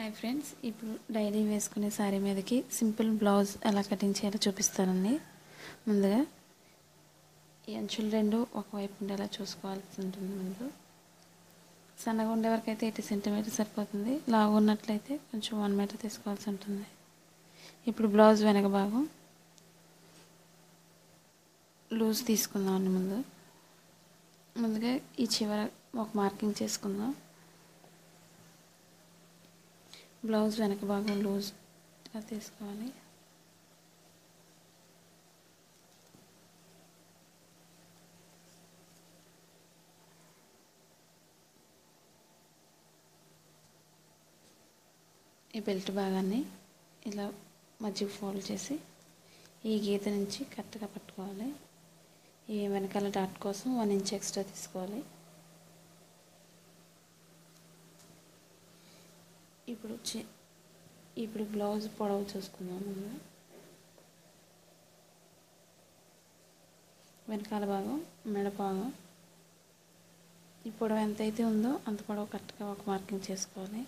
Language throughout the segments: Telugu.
హాయ్ ఫ్రెండ్స్, ఇప్పుడు డైలీ వేసుకునే శారీ మీదకి సింపుల్ బ్లౌజ్ ఎలా కటింగ్ చేయాలో చూపిస్తానండి. ముందుగా ఈ అంచులు రెండు ఒకవైపు ఉండేలా చూసుకోవాల్సి ఉంటుంది. ముందు సన్నగా ఉండే వరకు అయితే 80 సెంటీమీటర్ సరిపోతుంది. లావు ఉన్నట్లయితే కొంచెం 1 మీటర్ తీసుకోవాల్సి ఉంటుంది. ఇప్పుడు బ్లౌజ్ వెనక భాగం లూజ్ తీసుకుందామండి. ముందుగా ఈ చివర ఒక మార్కింగ్ చేసుకుందాం. బ్లౌజ్ వెనక భాగం లూజ్గా తీసుకోవాలి. ఈ బెల్ట్ భాగాన్ని ఇలా మధ్యకి ఫోల్డ్ చేసి ఈ గీత నుంచి కరెక్ట్గా పట్టుకోవాలి. ఈ వెనకాల డాట్ కోసం 1 ఇంచ్ ఎక్స్ట్రా తీసుకోవాలి. ఇప్పుడు బ్లౌజ్ పొడవు చూసుకుందాము. వెనకాల భాగం మెడ భాగం ఈ పొడవు ఎంతైతే ఉందో అంత పొడవు కరెక్ట్గా ఒక మార్కింగ్ చేసుకోవాలి.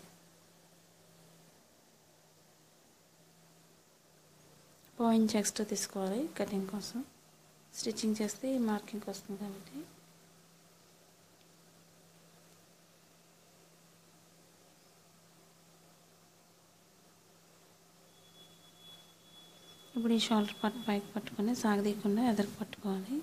పావు ఇంచ్ ఎక్స్ట్రా తీసుకోవాలి కటింగ్ కోసం. స్టిచ్చింగ్ చేస్తే ఈ మార్కింగ్ వస్తుంది కాబట్టి. ఇప్పుడు ఈ షోల్డర్ పార్ట్ పైకి పట్టుకొని సాగదీయకుండా ఎదరికి పట్టుకోవాలి.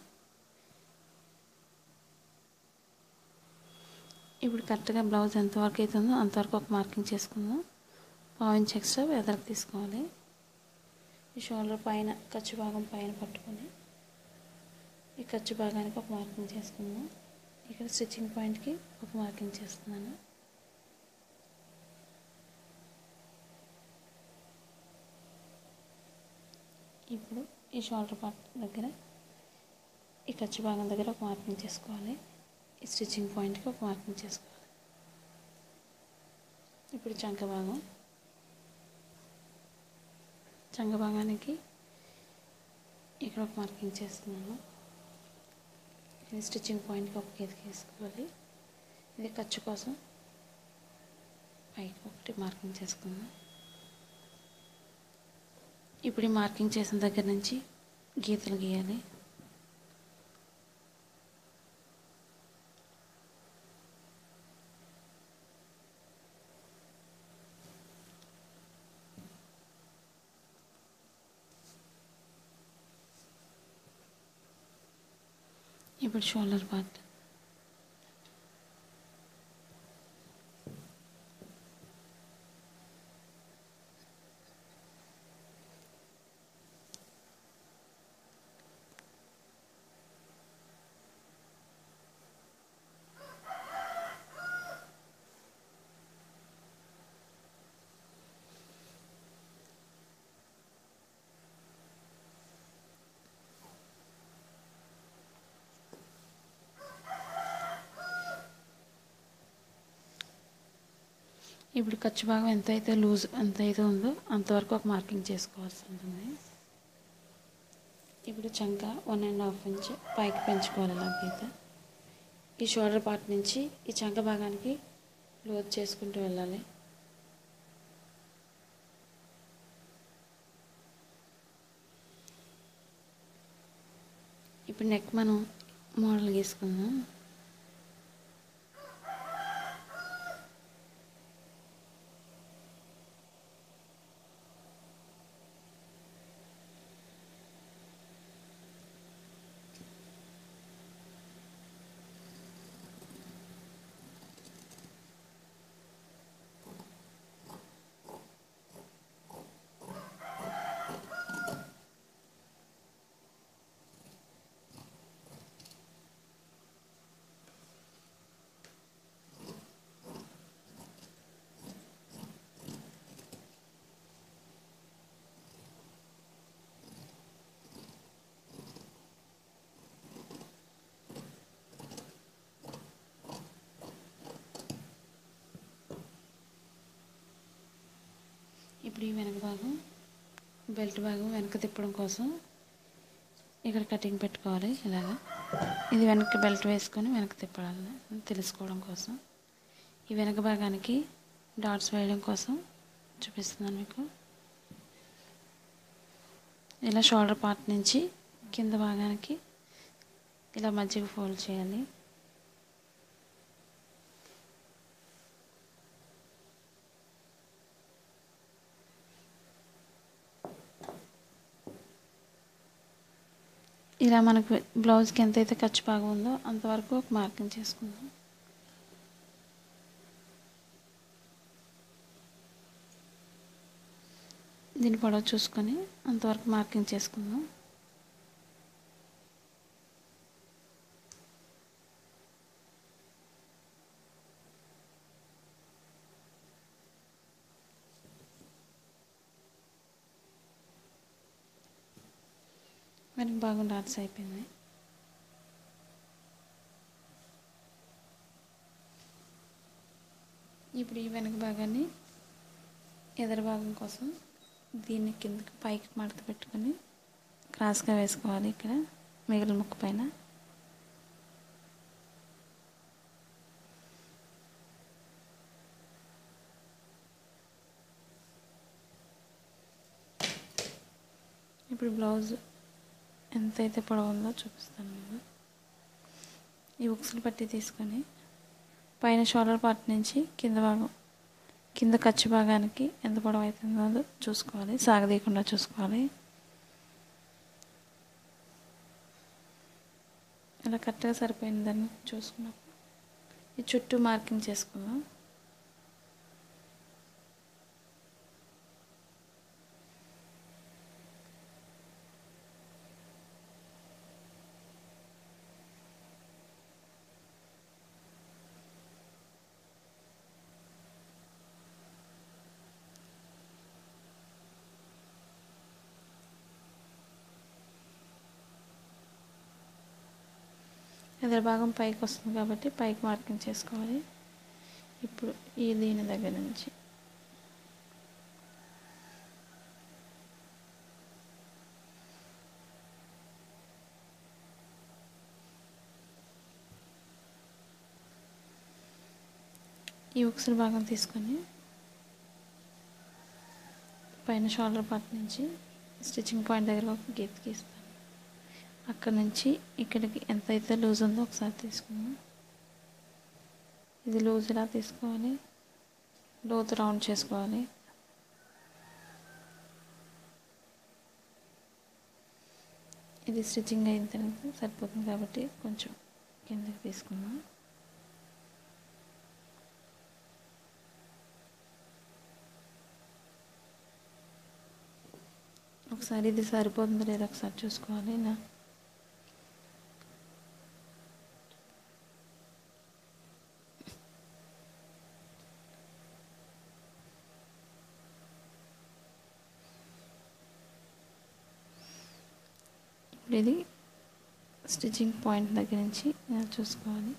ఇప్పుడు కరెక్ట్గా బ్లౌజ్ ఎంతవరకు అవుతుందో అంతవరకు ఒక మార్కింగ్ చేసుకుందాం. పావు ఇంచ్ ఎక్స్ట్రా ఎదరికి తీసుకోవాలి. ఈ షోల్డర్ పైన ఖర్చు భాగం పైన పట్టుకొని ఈ ఖర్చు భాగానికి ఒక మార్కింగ్ చేసుకుందాం. ఇక్కడ స్టిచ్చింగ్ పాయింట్కి ఒక మార్కింగ్ చేస్తున్నాను. ఇప్పుడు ఈ షోల్డర్ పార్ట్ దగ్గర ఈ ఖర్చు భాగం దగ్గర ఒక మార్కింగ్ చేసుకోవాలి. ఈ స్టిచ్చింగ్ పాయింట్కి ఒక మార్కింగ్ చేసుకోవాలి. ఇప్పుడు చంక భాగానికి ఇక్కడ ఒక మార్కింగ్ చేస్తున్నాను. ఇది స్టిచ్చింగ్ పాయింట్కి ఒక గీత గీసుకోవాలి. ఇది ఖర్చు కోసం పైకి ఒకటి మార్కింగ్ చేసుకుందాం. ఇప్పుడు ఈ మార్కింగ్ చేసిన దగ్గర నుంచి గీతలు గీయాలి. ఇప్పుడు షోల్డర్ పార్ట్ ఇప్పుడు ఖర్చు భాగం ఎంతైతే ఉందో అంతవరకు ఒక మార్కింగ్ చేసుకోవాల్సి ఉంటుంది. ఇప్పుడు చంక 1.5 ఇంచ్ పైకి పెంచుకోవాలి ఇలా గీత. ఈ షోల్డర్ పార్ట్ నుంచి ఈ చంక భాగానికి లోతు చేసుకుంటూ వెళ్ళాలి. ఇప్పుడు నెక్ మనం మోడల్ గీసుకుందాం. ఇప్పుడు ఈ వెనక భాగం బెల్ట్ భాగం వెనక తిప్పడం కోసం ఇక్కడ కటింగ్ పెట్టుకోవాలి. ఇలాగా ఇది వెనక్కి బెల్ట్ వేసుకొని వెనక్కి తిప్పాలి తెలుసుకోవడం కోసం. ఈ వెనక భాగానికి డాట్స్ వేయడం కోసం చూపిస్తున్నాను మీకు. ఇలా షోల్డర్ పార్ట్ నుంచి కింద భాగానికి ఇలా మధ్యకి ఫోల్డ్ చేయాలి. ఇలా మనకు బ్లౌజ్కి ఎంతైతే ఖర్చు భాగం ఉందో అంతవరకు ఒక మార్కింగ్ చేసుకుందాం. దీని పొడవు చూసుకొని అంతవరకు మార్కింగ్ చేసుకుందాం. వెనక భాగం డాట్స్ అయిపోయింది. ఇప్పుడు ఈ వెనక భాగాన్ని ఎదరు భాగం కోసం దీన్ని కిందకి పైకి మడత పెట్టుకొని క్రాస్గా వేసుకోవాలి. ఇక్కడ మిగిలిన ముక్క పైన ఇప్పుడు బ్లౌజ్ ఎంతైతే పొడవు ఉందో చూపిస్తాను నేను. ఈ ఉక్సులు పట్టి తీసుకొని పైన షోల్డర్ పార్ట్ నుంచి కింద భాగం, కింద ఖర్చు భాగానికి ఎంత పొడవు అవుతుందో చూసుకోవాలి, సాగదీయకుండా చూసుకోవాలి. ఇలా కరెక్ట్గా సరిపోయిందని చూసుకున్నప్పుడు ఈ చుట్టూ మార్కింగ్ చేసుకుందాం. ఎదరు భాగం పైకి వస్తుంది కాబట్టి పైకి మార్కింగ్ చేసుకోవాలి. ఇప్పుడు ఈ దీని దగ్గర నుంచి ఈ ఉక్సుల భాగం తీసుకొని పైన షోల్డర్ పార్ట్ నుంచి స్టిచ్చింగ్ పాయింట్ దగ్గర ఒక గీత గీస్తాను. అక్కడ నుంచి ఇక్కడికి ఎంతైతే లూజ్ ఉందో ఒకసారి తీసుకుందాం. ఇది లూజ్ ఇలా తీసుకోవాలి, లోతు రౌండ్ చేసుకోవాలి. ఇది స్టిచ్చింగ్ అయిన తర్వాత సరిపోతుంది కాబట్టి కొంచెం కిందకి తీసుకుందాం. ఒకసారి ఇది సరిపోతుందో లేదో ఒకసారి చూసుకోవాలి. ఇప్పుడు ఇది స్టిచ్చింగ్ పాయింట్ దగ్గర నుంచి చూసుకోవాలి.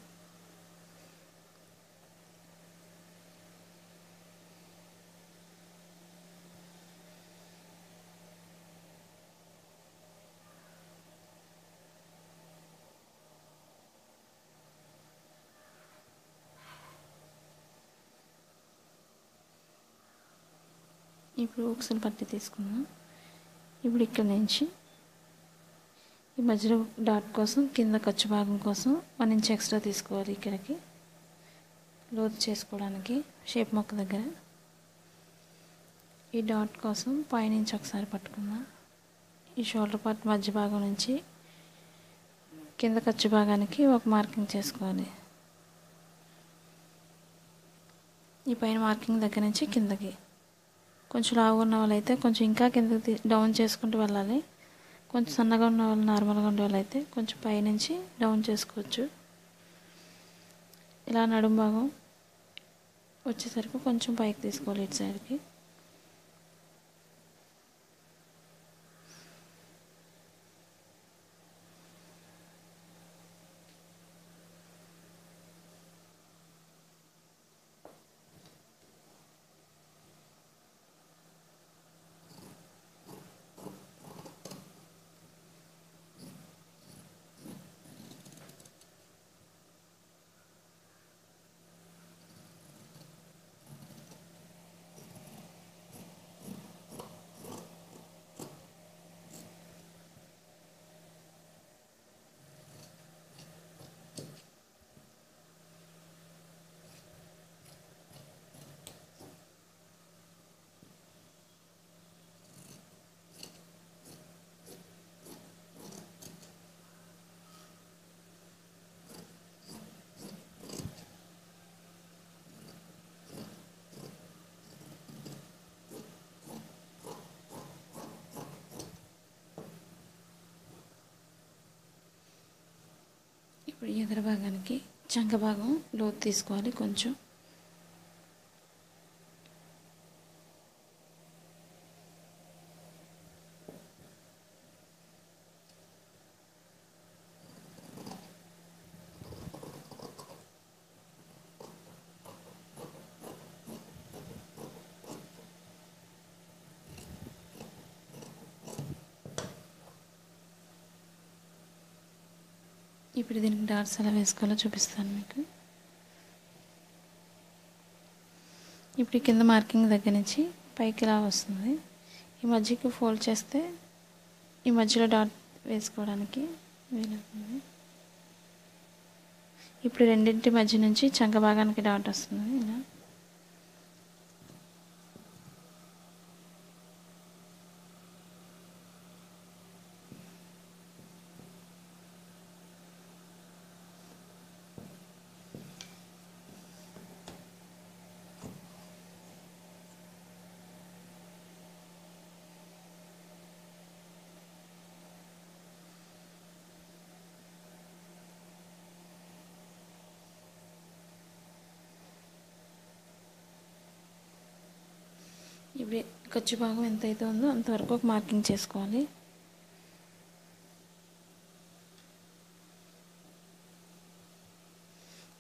ఇప్పుడు ఉక్సులు పట్టి తీసుకున్నాం. ఇప్పుడు ఇక్కడ నుంచి ఈ మధ్యలో డాట్ కోసం కింద ఖర్చు భాగం కోసం 1 ఇంచ్ ఎక్స్ట్రా తీసుకోవాలి. ఇక్కడికి లోతు చేసుకోవడానికి షేప్ మొక్క దగ్గర ఈ డాట్ కోసం పైనుంచి ఒకసారి పట్టుకుందాం. ఈ షోల్డర్ పార్ట్ మధ్య భాగం నుంచి కింద ఖర్చు భాగానికి ఒక మార్కింగ్ చేసుకోవాలి. ఈ పైన మార్కింగ్ దగ్గర నుంచి కిందకి కొంచెం లావుగా ఉన్న వాళ్ళైతే కొంచెం ఇంకా కిందకి డౌన్ చేసుకుంటూ వెళ్ళాలి. కొంచెం సన్నగా ఉన్న వాళ్ళు, నార్మల్గా ఉండే వాళ్ళు అయితే కొంచెం పైనుంచి డౌన్ చేసుకోవచ్చు. ఇలా నడుము భాగం వచ్చేసరికి కొంచెం పైకి తీసుకోవాలి ఇటు సైడ్కి. ఇప్పుడు ఎదర భాగానికి చంక భాగం లోతు తీసుకోవాలి కొంచెం. ఇప్పుడు దీనికి డాట్స్ ఎలా వేసుకోవాలో చూపిస్తాను మీకు. ఇప్పుడు కింద మార్కింగ్ దగ్గర నుంచి పైకి ఇలా వస్తుంది. ఈ మధ్యకి ఫోల్డ్ చేస్తే ఈ మధ్యలో డాట్ వేసుకోవడానికి వీలవుతుంది. ఇప్పుడు రెండింటి మధ్య నుంచి చంక భాగానికి డాట్ వస్తుంది ఇలా. ఇప్పుడు ఖర్చు భాగం ఎంతైతే ఉందో అంతవరకు ఒక మార్కింగ్ చేసుకోవాలి.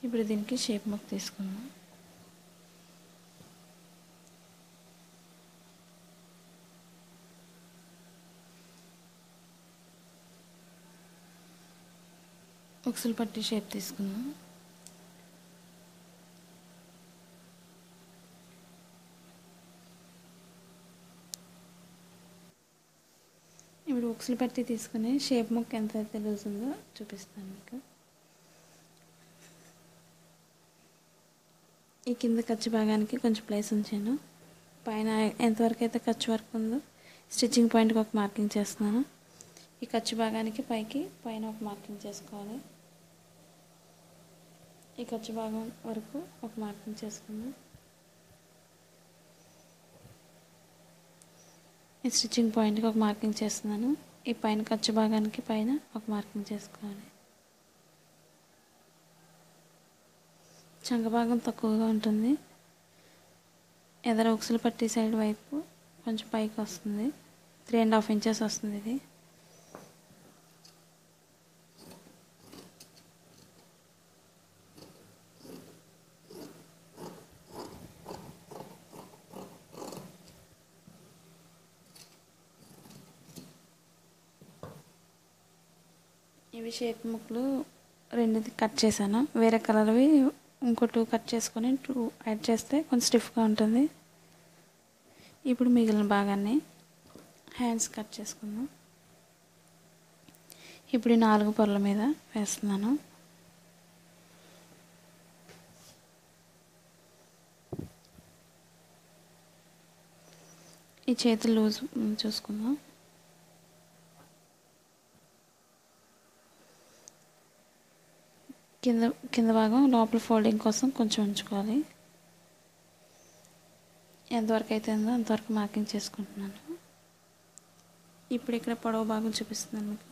ఇప్పుడు దీనికి షేప్ ముక్క తీసుకుందాం. ఉక్సులు పట్టి షేప్ తీసుకుందాం. ఇప్పుడు ఉక్సులు పట్టి తీసుకుని షేప్ ముక్క ఎంతైతే లూజ్ ఉందో చూపిస్తాను మీకు. ఈ కింద ఖర్చు భాగానికి కొంచెం ప్లేస్ ఉంచాను. పైన ఎంతవరకు అయితే ఖర్చు వరకు ఉందో స్టిచ్చింగ్ పాయింట్కి ఒక మార్కింగ్ చేస్తున్నాను. ఈ ఖర్చు భాగానికి పైన ఒక మార్కింగ్ చేసుకోవాలి. ఈ ఖర్చు భాగం వరకు ఒక మార్కింగ్ చేసుకుందాం. ఈ స్టిచ్చింగ్ పాయింట్కి ఒక మార్కింగ్ చేస్తున్నాను. ఈ పైన ఖర్చు భాగానికి పైన ఒక మార్కింగ్ చేసుకోవాలి. చంక భాగం తక్కువగా ఉంటుంది. ఎదర ఉక్సులు పట్టి సైడ్ వైపు కొంచెం పైకి వస్తుంది. 3.5 ఇంచెస్ వస్తుంది ఇది. ఇవి షేప్ ముక్కలు 2 కట్ చేశాను. వేరే కలర్వి ఇంకో 2 కట్ చేసుకొని 2 యాడ్ చేస్తే కొంచెం స్టిఫ్గా ఉంటుంది. ఇప్పుడు మిగిలిన భాగాన్ని హ్యాండ్స్ కట్ చేసుకుందాం. ఇప్పుడు ఈ 4 పొరల మీద వేస్తున్నాను. ఈ చేతులు లూజ్ చూసుకుందాం. కింద భాగం లోపల ఫోల్డింగ్ కోసం కొంచెం ఉంచుకోవాలి. ఎంతవరకు అయితే ఉందో అంతవరకు మార్కింగ్ చేసుకుంటున్నాను. ఇప్పుడు ఇక్కడ పొడవు భాగం చూపిస్తున్నాను మీకు.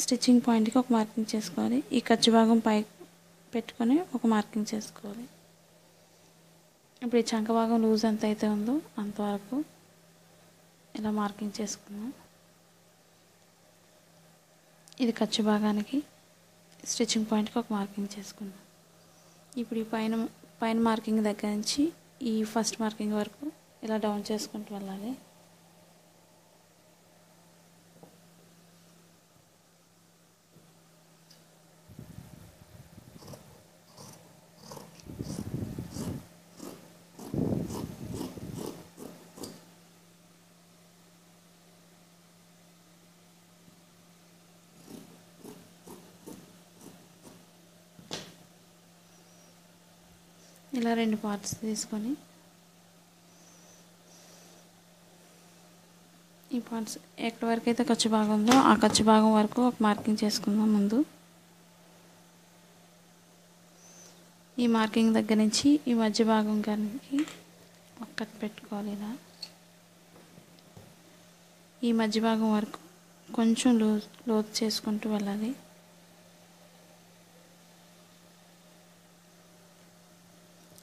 స్టిచ్చింగ్ పాయింట్కి ఒక మార్కింగ్ చేసుకోవాలి. ఈ ఖర్చు భాగం పై పెట్టుకొని ఒక మార్కింగ్ చేసుకోవాలి. ఇప్పుడు ఈ చంక భాగం లూజ్ ఎంత అయితే ఉందో అంతవరకు ఇలా మార్కింగ్ చేసుకుందాం. ఇది ఖర్చు భాగానికి స్టిచ్చింగ్ పాయింట్కి ఒక మార్కింగ్ చేసుకుందాం. ఇప్పుడు ఈ పైన మార్కింగ్ దగ్గర నుంచి ఈ ఫస్ట్ మార్కింగ్ వరకు ఇలా డౌన్ చేసుకుంటూ వెళ్ళాలి. ఇలా 2 పార్ట్స్ తీసుకొని ఈ పార్ట్స్ ఎక్కడి వరకు అయితే ఖర్చు భాగం ఉందో ఆ ఖర్చు భాగం వరకు ఒక మార్కింగ్ చేసుకుందాం. ముందు ఈ మార్కింగ్ దగ్గర నుంచి ఈ మధ్య భాగం గారికి ఒక కట్ పెట్టుకోవాలి. ఇలా ఈ మధ్య భాగం వరకు కొంచెం లోతు చేసుకుంటూ వెళ్ళాలి.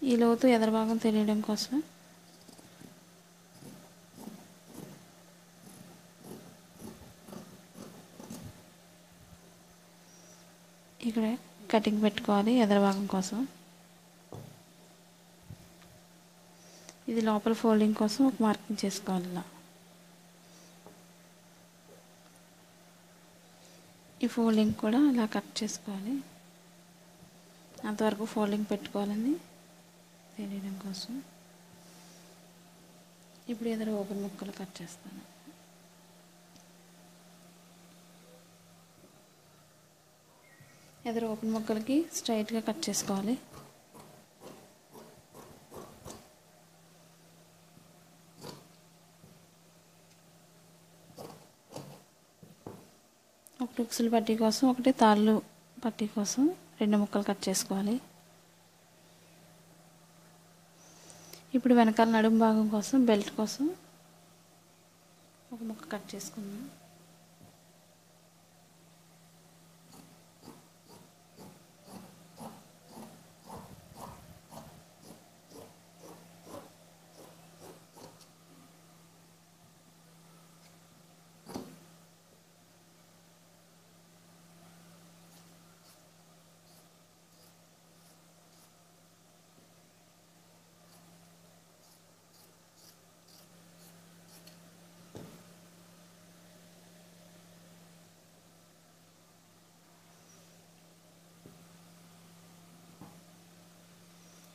ఈ లోతు ఎదర భాగం తెలియడం కోసం ఇక్కడ కటింగ్ పెట్టుకోవాలి. ఎదర భాగం కోసం ఇది లోపల ఫోల్డింగ్ కోసం ఒక మార్కింగ్ చేసుకోవాలి. ఇలా ఈ ఫోల్డింగ్ కూడా ఇలా కట్ చేసుకోవాలి. అంతవరకు ఫోల్డింగ్ పెట్టుకోవాలని తెలియడం కోసం. ఇప్పుడు ఎదురు ఓపెన్ ముక్కలు కట్ చేస్తాను. ఎదురు ఓపెన్ ముక్కలకి స్ట్రైట్గా కట్ చేసుకోవాలి. ఒకటి ఉక్సులు పట్టీ కోసం, ఒకటి తాళ్ళు పట్టీ కోసం 2 ముక్కలు కట్ చేసుకోవాలి. ఇప్పుడు వెనకాల నడుము భాగం కోసం బెల్ట్ కోసం ఒక ముక్క కట్ చేసుకుందాం.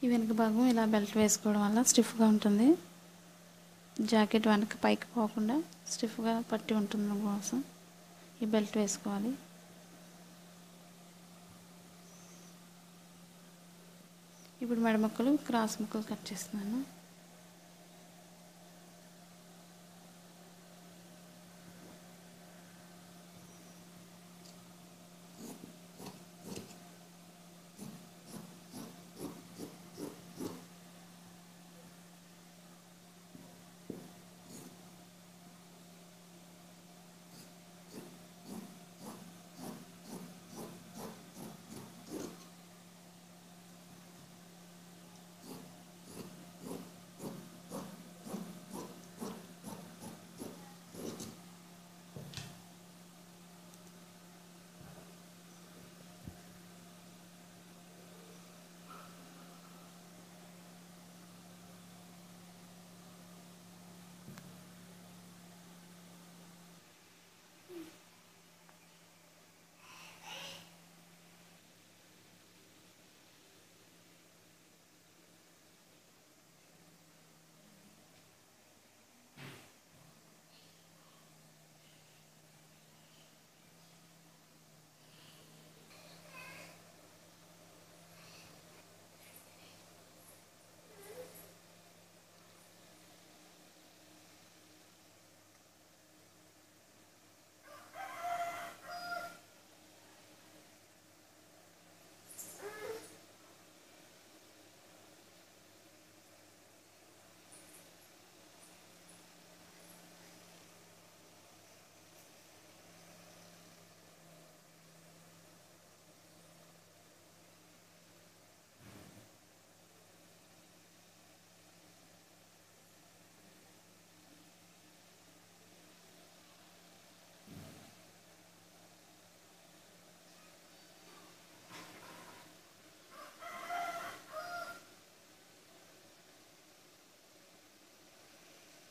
ఈ వెనుక భాగం ఇలా బెల్ట్ వేసుకోవడం వల్ల స్టిఫ్గా ఉంటుంది. జాకెట్ వెనక పైకి పోకుండా స్టిఫ్గా పట్టి ఉంటుంది కోసం ఈ బెల్ట్ వేసుకోవాలి. ఇప్పుడు మెడ ముక్కలు క్రాస్ ముక్కలు కట్ చేస్తున్నాను.